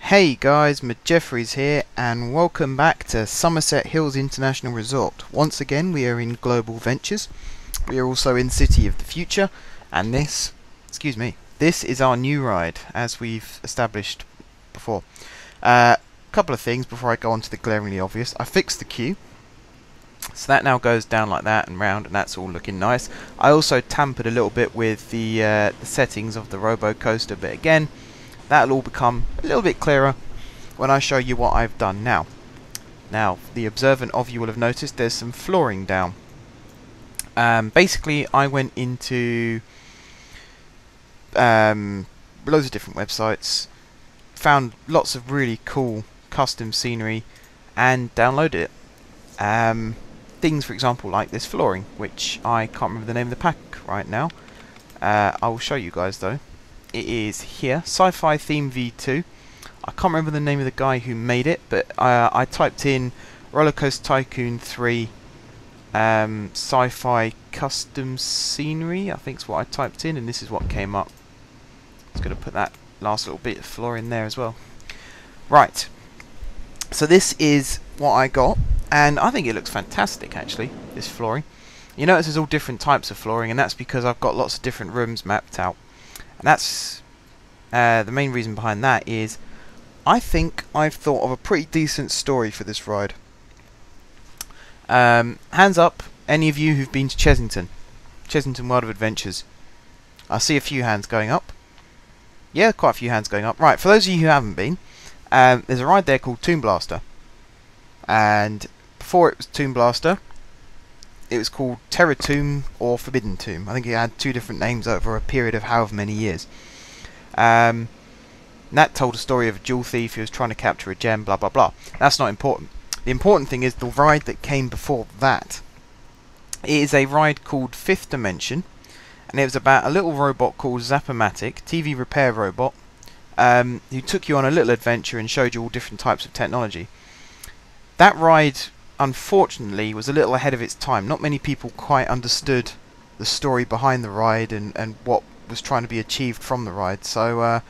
Hey guys, Jeffries here, and welcome back to Somerset Hills International Resort. Once again, we are in Global Ventures. We are also in City of the Future, and this is our new ride, as we've established before. Couple of things before I go on to the glaringly obvious. I fixed the queue, so that now goes down like that and round, and that's all looking nice. I also tampered a little bit with the settings of the Robo Coaster, but again, that'll all become a little bit clearer when I show you what I've done now. Now, the observant of you will have noticed there's some flooring down. Basically, I went into loads of different websites, found lots of really cool custom scenery, and downloaded it. Things, for example, like this flooring, which I can't remember the name of the pack right now. I will show you guys though. It is here, Sci-Fi Theme V2. I can't remember the name of the guy who made it, but I typed in Roller Coaster Tycoon 3 Sci-Fi Custom Scenery, I think is what I typed in, and this is what came up. Just going to put that last little bit of floor in there as well. Right, so this is what I got, and I think it looks fantastic actually, this flooring. You notice there's all different types of flooring, and that's because I've got lots of different rooms mapped out. And that's the main reason behind that is I think I've thought of a pretty decent story for this ride. Hands up, any of you who've been to Chessington World of Adventures. I see a few hands going up. Yeah, quite a few hands going up. Right, for those of you who haven't been, there's a ride there called Tomb Blaster. And before it was Tomb Blaster, it was called Terror Tomb or Forbidden Tomb. I think it had two different names over a period of however many years. That told a story of a jewel thief who was trying to capture a gem, blah blah blah. That's not important. The important thing is the ride that came before that. It is a ride called Fifth Dimension, and it was about a little robot called Zappomatic, TV repair robot, who took you on a little adventure and showed you all different types of technology. That ride, unfortunately, was a little ahead of its time. Not many people quite understood the story behind the ride and what was trying to be achieved from the ride. So,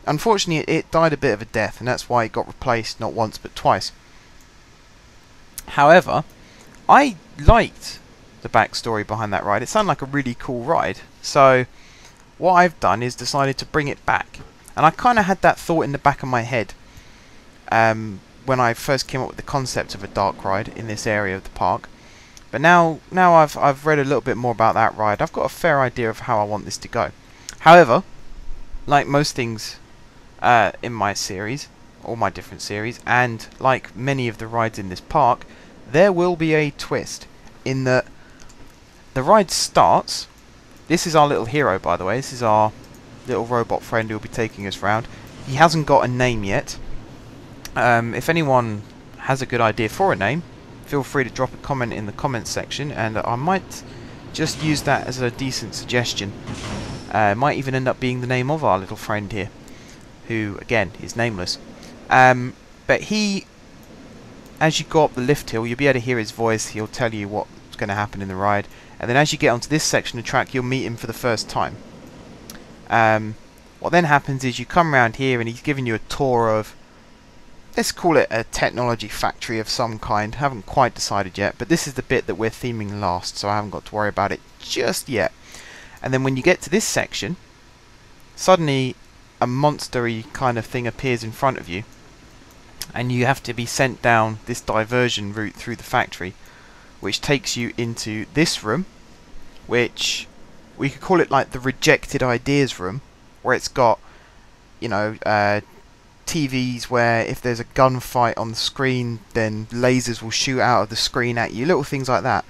unfortunately, it died a bit of a death, and that's why it got replaced not once but twice. However, I liked the backstory behind that ride. It sounded like a really cool ride. So, what I've done is decided to bring it back. And I kind of had that thought in the back of my head when I first came up with the concept of a dark ride in this area of the park. But now I've read a little bit more about that ride, I've got a fair idea of how I want this to go. However, like most things in my series, all my different series, and like many of the rides in this park, there will be a twist in that the ride starts. This is our little hero, by the way. This is our little robot friend who will be taking us round. He hasn't got a name yet. If anyone has a good idea for a name, feel free to drop a comment in the comments section, and I might just use that as a decent suggestion. It might even end up being the name of our little friend here, who again is nameless. But he, as you go up the lift hill, you'll be able to hear his voice. He'll tell you what's going to happen in the ride, and then as you get onto this section of track, you'll meet him for the first time. What then happens is you come around here, and he's giving you a tour of, let's call it a technology factory of some kind. Haven't quite decided yet, but this is the bit that we're theming last, so I haven't got to worry about it just yet. And then when you get to this section, suddenly a monstery kind of thing appears in front of you, and you have to be sent down this diversion route through the factory, which takes you into this room, which we could call it like the rejected ideas room, where it's got, you know, TVs where if there's a gunfight on the screen, then lasers will shoot out of the screen at you, little things like that.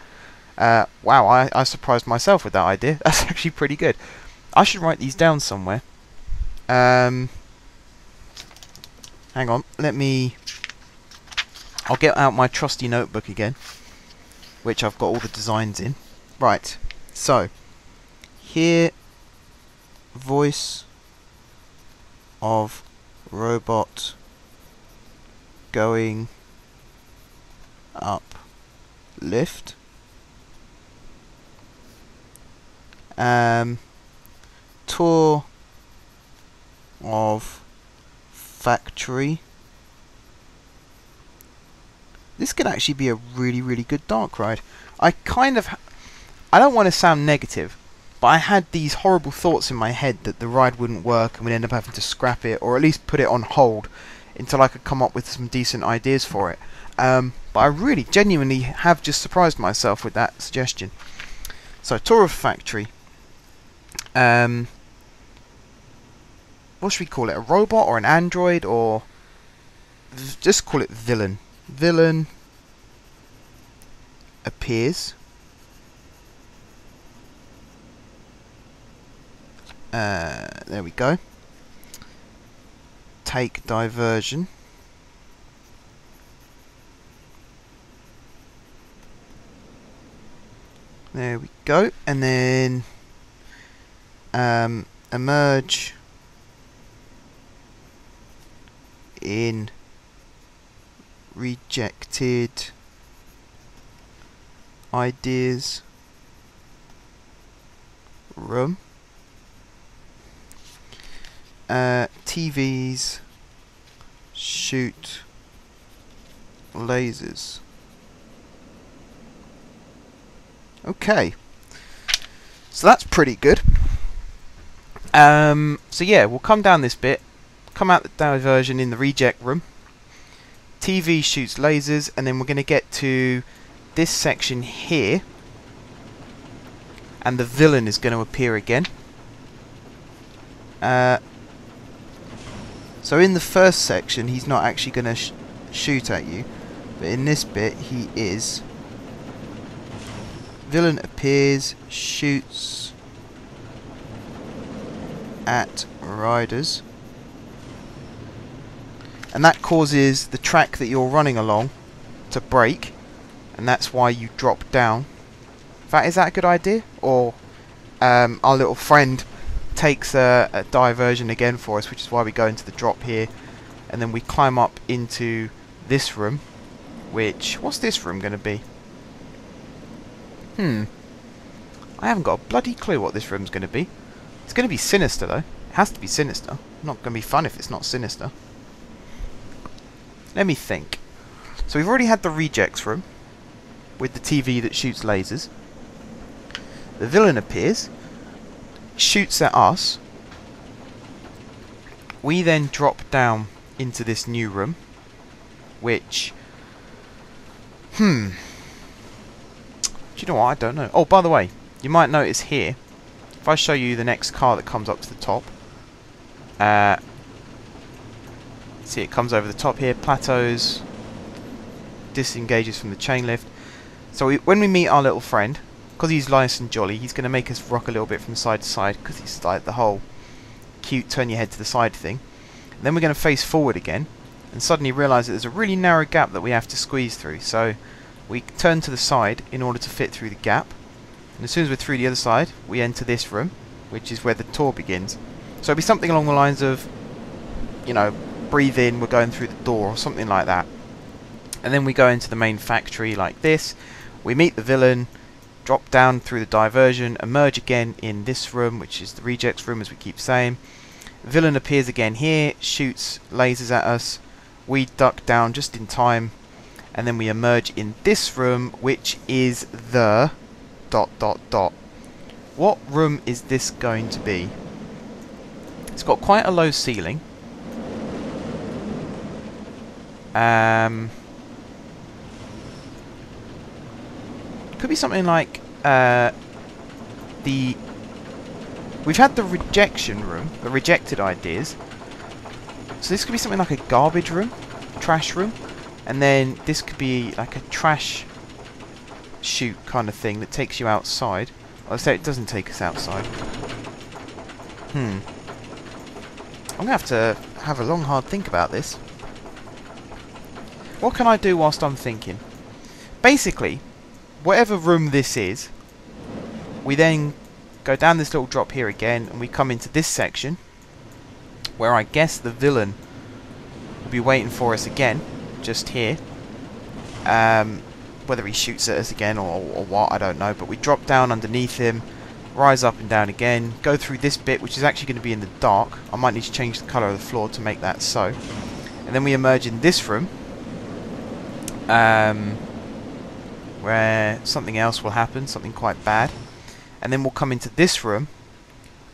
Wow, I surprised myself with that idea. That's actually pretty good. I should write these down somewhere. Hang on, I'll get out my trusty notebook again, which I've got all the designs in. Right, so here, voice of robot going up lift. Tour of factory. This could actually be a really, really good dark ride. I don't want to sound negative, but I had these horrible thoughts in my head that the ride wouldn't work and we'd end up having to scrap it, or at least put it on hold until I could come up with some decent ideas for it. But I really, genuinely have just surprised myself with that suggestion. So, tour of factory. What should we call it? A robot or an android, or just call it villain. Villain appears. There we go. Take diversion. There we go. And then emerge in rejected ideas room. TVs shoot lasers. Okay, so that's pretty good. So yeah, we'll come down this bit, come out the diversion in the reject room. TV shoots lasers, and then we're going to get to this section here, and the villain is going to appear again. So in the first section, he's not actually going to shoot at you, but in this bit, he is. Villain appears, shoots at riders, and that causes the track that you're running along to break, and that's why you drop down. Is that a good idea? Or our little friend takes a diversion again for us, which is why we go into the drop here, and then we climb up into this room, which, what's this room going to be? I haven't got a bloody clue what this room's going to be. It's going to be sinister though. It has to be sinister. Not going to be fun if it's not sinister. Let me think. So we've already had the rejects room with the TV that shoots lasers. The villain appears, shoots at us. We then drop down into this new room, which do you know what? I don't know. Oh, by the way, you might notice here, if I show you the next car that comes up to the top, see, it comes over the top here, plateaus, disengages from the chain lift. So when we meet our little friend, because he's nice and jolly, he's going to make us rock a little bit from side to side, because he's like the whole cute turn your head to the side thing. And then we're going to face forward again, and suddenly realise that there's a really narrow gap that we have to squeeze through. So we turn to the side in order to fit through the gap, and as soon as we're through the other side, we enter this room, which is where the tour begins. So it'll be something along the lines of, you know, breathe in, we're going through the door, or something like that. And then we go into the main factory like this. We meet the villain, drop down through the diversion, emerge again in this room, which is the rejects room, as we keep saying. Villain appears again here, shoots lasers at us. We duck down just in time, and then we emerge in this room, which is the ... What room is this going to be? It's got quite a low ceiling. Could be something like we've had the rejection room, the rejected ideas. So this could be something like a garbage room, trash room, and then this could be like a trash chute kind of thing that takes you outside. I'll say it doesn't take us outside. I'm gonna have to have a long, hard think about this. What can I do whilst I'm thinking? Basically, whatever room this is, we then go down this little drop here again, and we come into this section, where I guess the villain will be waiting for us again, just here. Whether he shoots at us again or what, I don't know, but we drop down underneath him, rise up and down again, go through this bit, which is actually going to be in the dark. I might need to change the colour of the floor to make that so. And then we emerge in this room, where something else will happen, something quite bad. And then we'll come into this room,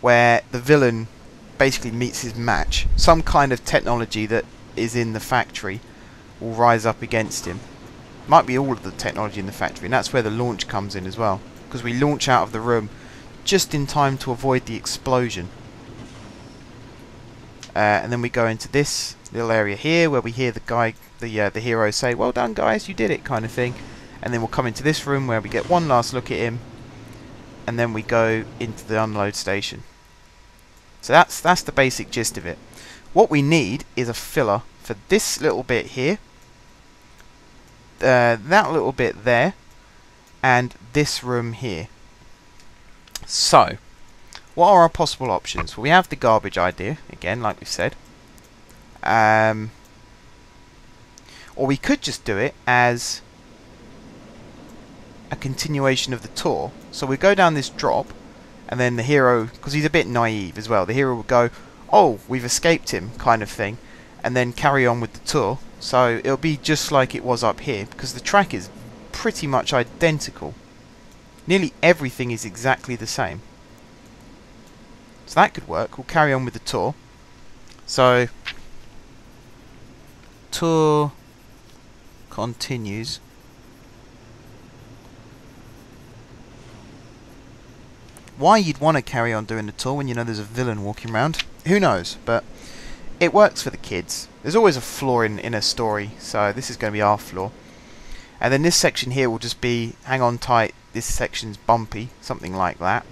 where the villain basically meets his match. Some kind of technology that is in the factory will rise up against him. Might be all of the technology in the factory, and that's where the launch comes in as well. Because we launch out of the room just in time to avoid the explosion. And then we go into this little area here where we hear the hero say, "Well done guys, you did it," kind of thing. And then we'll come into this room where we get one last look at him, and then we go into the unload station. So that's the basic gist of it. What we need is a filler for this little bit here, that little bit there, and this room here. So, what are our possible options? Well, we have the garbage idea, again, like we said. Or we could just do it as a continuation of the tour. So we go down this drop, and then the hero, because he's a bit naive as well, the hero will go, "Oh, we've escaped him," kind of thing, and then carry on with the tour. So it'll be just like it was up here, because the track is pretty much identical. Nearly everything is exactly the same. So that could work. We'll carry on with the tour. So, tour continues. Why you'd want to carry on doing the tour when you know there's a villain walking around, who knows, but it works for the kids. There's always a flaw in a story, so this is going to be our flaw. And then this section here will just be, hang on tight, this section's bumpy, something like that.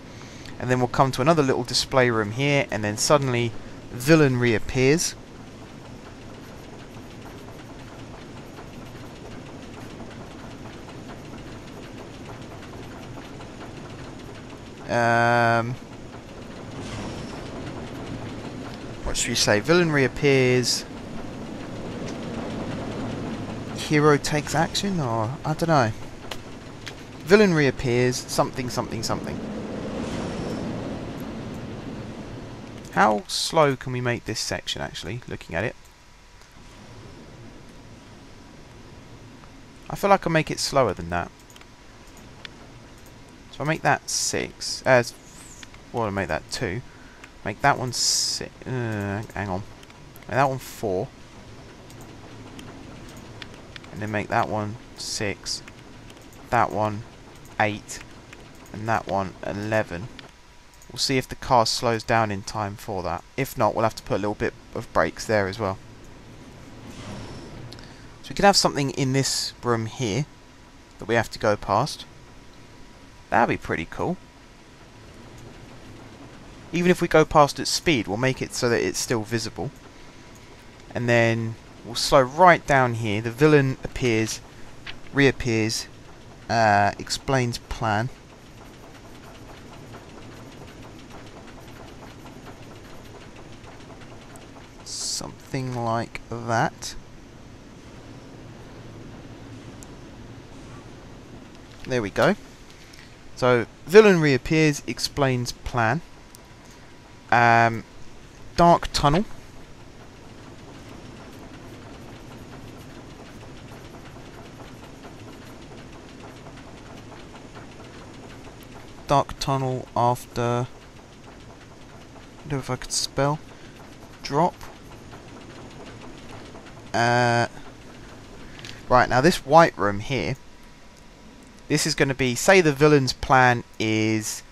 And then we'll come to another little display room here, and then suddenly villain reappears. What should we say? Villain reappears. Hero takes action, or I don't know. Villain reappears. Something, something, something. How slow can we make this section, actually, looking at it? I feel like I'll make it slower than that. So I'll make that 6. Well, I'll make that 2. Make that one 6. Hang on. Make that one 4. And then make that one 6. That one 8. And that one 11. We'll see if the car slows down in time for that. If not, we'll have to put a little bit of brakes there as well. So we could have something in this room here that we have to go past. That'd be pretty cool. Even if we go past at speed, we'll make it so that it's still visible. And then we'll slow right down here. The villain appears, reappears, explains plan. Something like that. There we go. So, villain reappears, explains plan. Dark tunnel. Dark tunnel after... I don't know if I could spell. Drop. Right, now this white room here, this is going to be, say the villain's plan is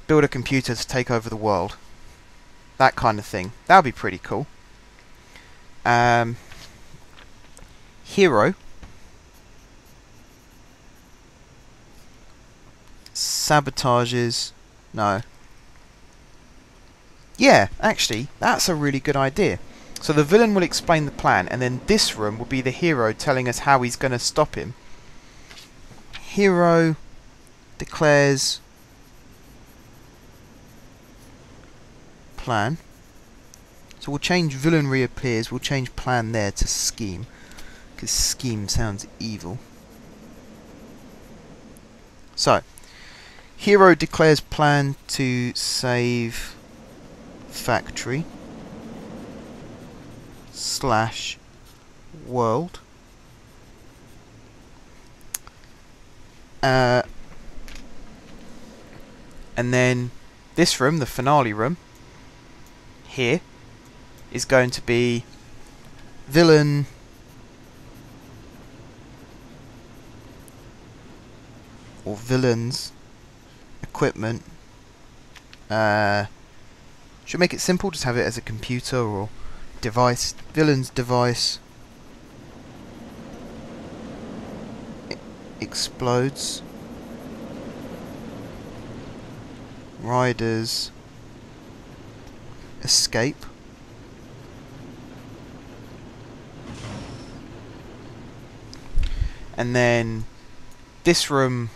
build a computer to take over the world. That kind of thing. That would be pretty cool. Hero sabotages... No. Yeah, actually, that's a really good idea. So the villain will explain the plan, and then this room will be the hero telling us how he's going to stop him. Hero declares plan. So we'll change villain reappears, we'll change plan there to scheme, because scheme sounds evil. So, Hero declares plan to save factory / world. And then this room, the finale room, here, is going to be villain or villains equipment. Should make it simple, just have it as a computer or device. Villains device explodes. Riders escape. And then this room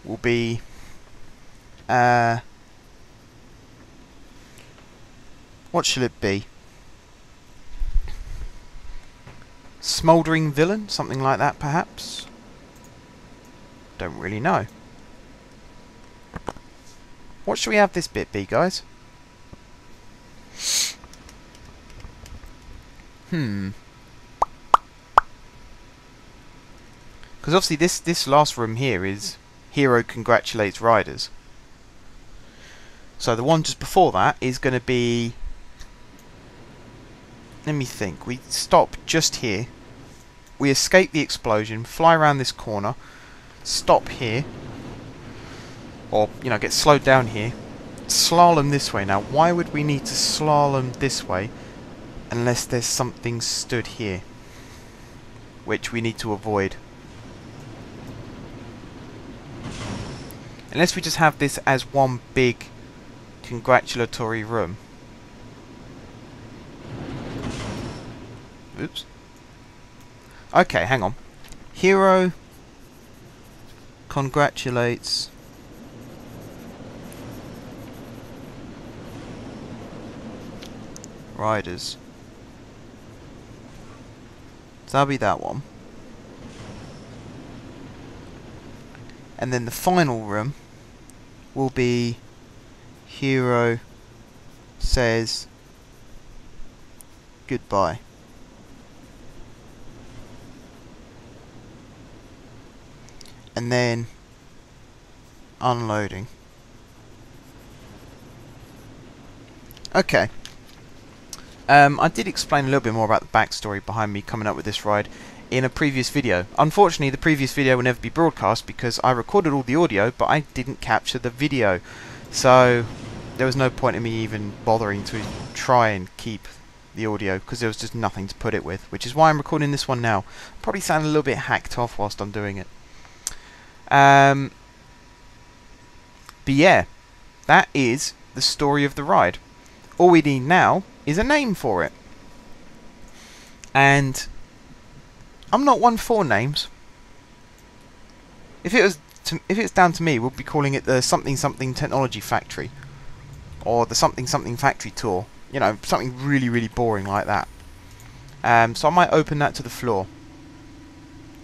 will be what shall it be? Smouldering villain? Something like that, perhaps? Don't really know. What should we have this bit be, guys? Because obviously this last room here is Hero congratulates riders. So the one just before that is going to be... Let me think. We stop just here. We escape the explosion, fly around this corner, stop here, or, you know, get slowed down here, slalom this way. Now, why would we need to slalom this way unless there's something stood here, which we need to avoid? Unless we just have this as one big congratulatory room. Oops. Okay, hang on. Hero congratulates riders. So that'll be that one. And then the final room will be Hero says goodbye. And then unloading. Okay. I did explain a little bit more about the backstory behind me coming up with this ride in a previous video. Unfortunately, the previous video will never be broadcast because I recorded all the audio, but I didn't capture the video. So there was no point in me even bothering to try and keep the audio because there was just nothing to put it with, which is why I'm recording this one now. Probably sound a little bit hacked off whilst I'm doing it. But yeah, that is the story of the ride. All we need now is a name for it. And I'm not one for names. If it's down to me, we'll be calling it the something something technology factory, or the something something factory tour. You know, something really really boring like that. So I might open that to the floor.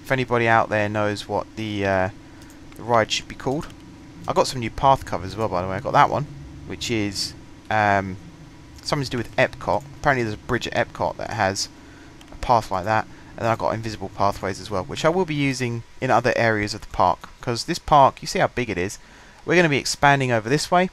If anybody out there knows what the ride should be called. I got some new path covers as well, by the way. I got that one, which is something to do with Epcot. Apparently there's a bridge at Epcot that has a path like that. And then I've got invisible pathways as well, which I will be using in other areas of the park. Because this park, you see how big it is. We're going to be expanding over this way.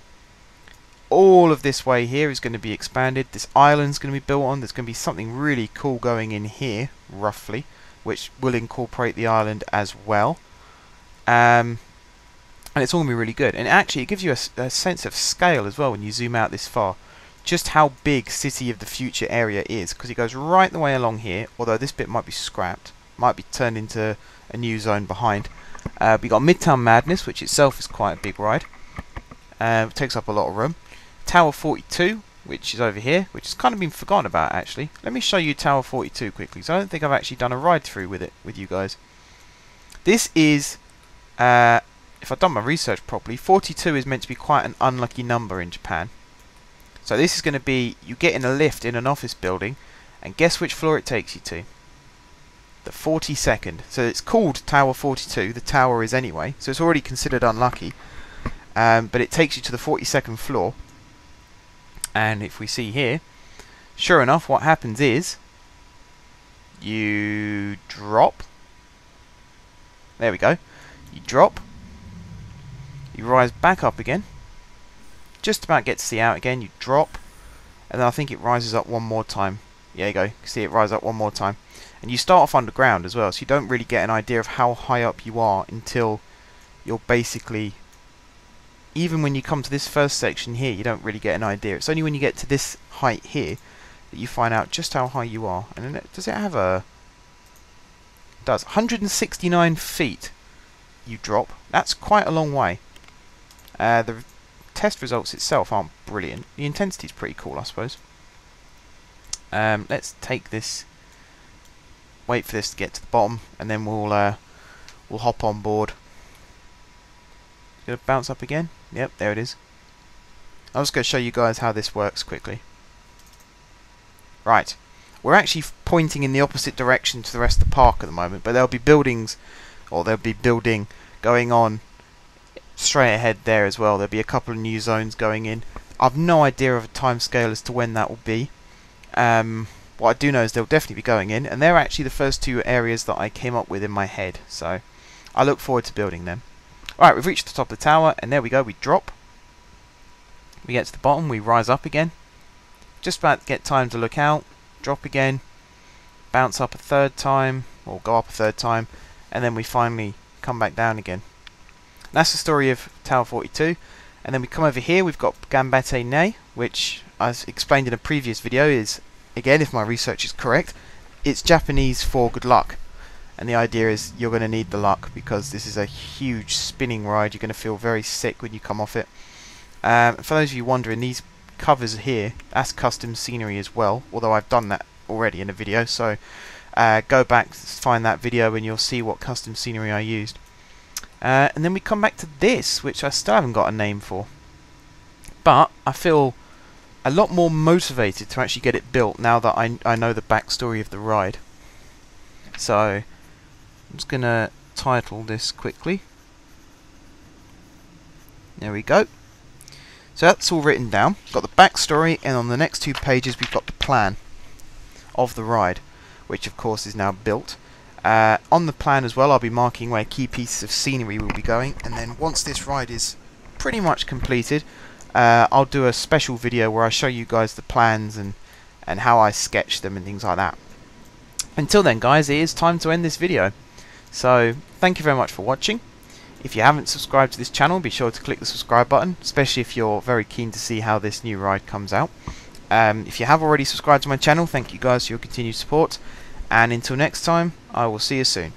All of this way here is going to be expanded. This island's going to be built on. There's going to be something really cool going in here, roughly, which will incorporate the island as well. And it's all going to be really good. And actually, it gives you a sense of scale as well when you zoom out this far. Just how big City of the Future area is. Because it goes right the way along here. Although this bit might be scrapped. Might be turned into a new zone behind. We got Midtown Madness, which itself is quite a big ride. It takes up a lot of room. Tower 42, which is over here. Which has kind of been forgotten about, actually. Let me show you Tower 42 quickly. So I don't think I've actually done a ride through with it with you guys. This is... if I've done my research properly, 42 is meant to be quite an unlucky number in Japan. So this is going to be, you get in a lift in an office building, and guess which floor it takes you to? The 42nd. So it's called Tower 42, the tower is anyway, so it's already considered unlucky. but it takes you to the 42nd floor. And if we see here, sure enough, what happens is you drop. There we go. You drop. You rise back up again. Just about get to see out again. You drop. And then I think it rises up one more time. There you go. You can see it rise up one more time. And you start off underground as well, so you don't really get an idea of how high up you are until you're basically... Even when you come to this first section here, you don't really get an idea. It's only when you get to this height here that you find out just how high you are. And then does it have a... It does. 169 feet you drop. That's quite a long way. The test results itself aren't brilliant. The intensity is pretty cool, I suppose. Let's take this... Wait for this to get to the bottom, and then we'll hop on board. Gonna bounce up again. Yep, there it is. I'm just going to show you guys how this works quickly. Right, we're actually pointing in the opposite direction to the rest of the park at the moment, but there'll be buildings, or there'll be building going on straight ahead there as well. There'll be a couple of new zones going in. I've no idea of a time scale as to when that will be. What I do know is they'll definitely be going in, and they're actually the first two areas that I came up with in my head, so I look forward to building them. Alright, we've reached the top of the tower, and there we go, we drop. We get to the bottom, we rise up again. Just about to get time to look out, drop again, bounce up a third time, or go up a third time, and then we finally come back down again. That's the story of Tower 42. And then we come over here, we've got Gambette Ne, which, as explained in a previous video, is, again, if my research is correct, it's Japanese for good luck. And the idea is you're going to need the luck, because this is a huge spinning ride. You're going to feel very sick when you come off it. For those of you wondering, these covers here, that's custom scenery as well, although I've done that already in a video, so go back, find that video, and you'll see what custom scenery I used. And then we come back to this, which I still haven't got a name for. But I feel a lot more motivated to actually get it built now that I know the backstory of the ride. So I'm just going to title this quickly. There we go. So that's all written down. Got the backstory, and on the next 2 pages we've got the plan of the ride, which of course is now built. On the plan as well, I'll be marking where key pieces of scenery will be going, and then once this ride is pretty much completed, I'll do a special video where I show you guys the plans and how I sketch them and things like that. Until then, guys, it is time to end this video. So thank you very much for watching. If you haven't subscribed to this channel, be sure to click the subscribe button, especially if you're very keen to see how this new ride comes out. If you have already subscribed to my channel, thank you guys for your continued support. And until next time, I will see you soon.